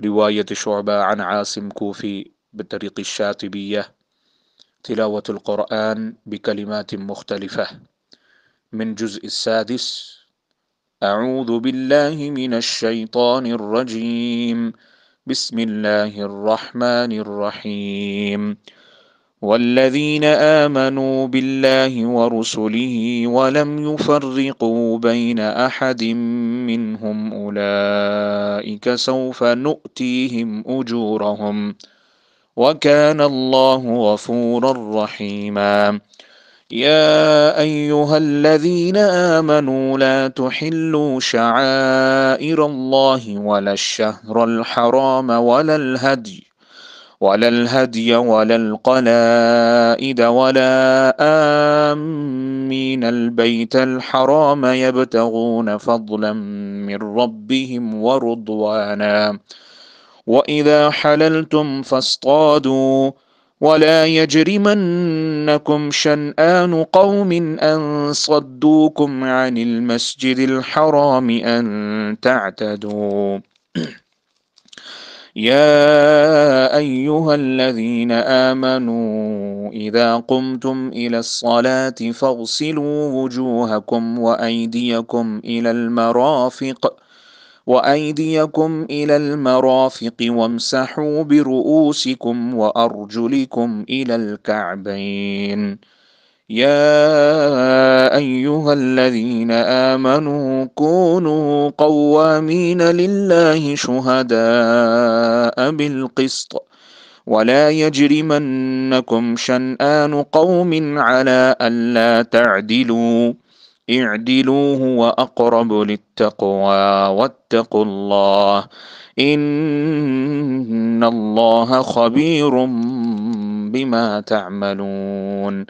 رواية شعبة عن عاصم كوفي بالطريق الشاطبية. تلاوة القرآن بكلمات مختلفة من جزء السادس. أعوذ بالله من الشيطان الرجيم. بسم الله الرحمن الرحيم. والذين آمنوا بالله ورسله ولم يفرقوا بين أحد منهم أولئك سوف نؤتيهم أجورهم وكان الله غفورا رحيما. يا أيها الذين آمنوا لا تحلوا شعائر الله ولا الشهر الحرام ولا الهدي ولا القلائد ولا آمين البيت الحرام يبتغون فضلا من ربهم ورضوانا وإذا حللتم فاصطادوا ولا يجرمنكم شنآن قوم أن صدوكم عن المسجد الحرام أن تعتدوا. يا أيها الذين آمنوا إذا قمتم إلى الصلاة فاغسلوا وأيديكم إلى المرافق وامسحوا برؤوسكم وأرجلكم إلى الكعبين. يا أيها الذين آمنوا كونوا قوامين لله شهداء بالقسط ولا يجرمنكم شنآن قوم على ألا تعدلوا اعدلوا هو أقرب للتقوى واتقوا الله إن الله خبير بما تعملون.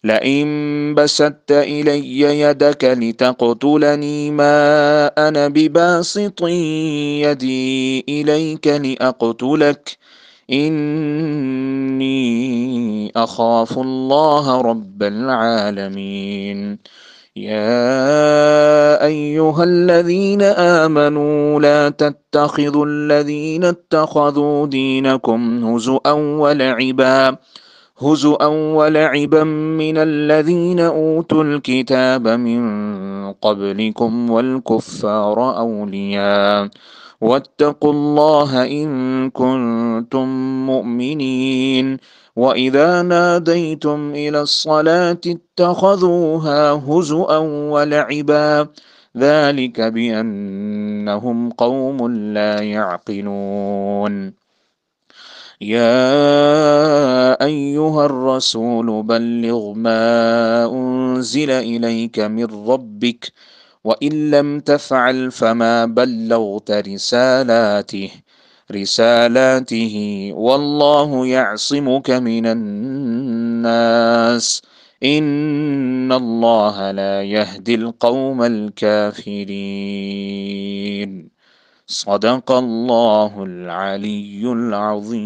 لئن بسطت إلي يدك لتقتلني ما أنا بباسط يدي إليك لأقتلك إني أخاف الله رب العالمين. يا أيها الذين آمنوا لا تتخذوا الذين اتخذوا دينكم هزؤا ولعبا من الذين أوتوا الكتاب من قبلكم والكفار أولياء واتقوا الله إن كنتم مؤمنين. وإذا ناديتم إلى الصلاة اتخذوها هزؤا ولعبا ذلك بأنهم قوم لا يعقلون. يا أيها الرسول بلغ ما أنزل إليك من ربك وإن لم تفعل فما بلغت رسالاته والله يعصمك من الناس إن الله لا يهدي القوم الكافرين. صدق الله العلي العظيم.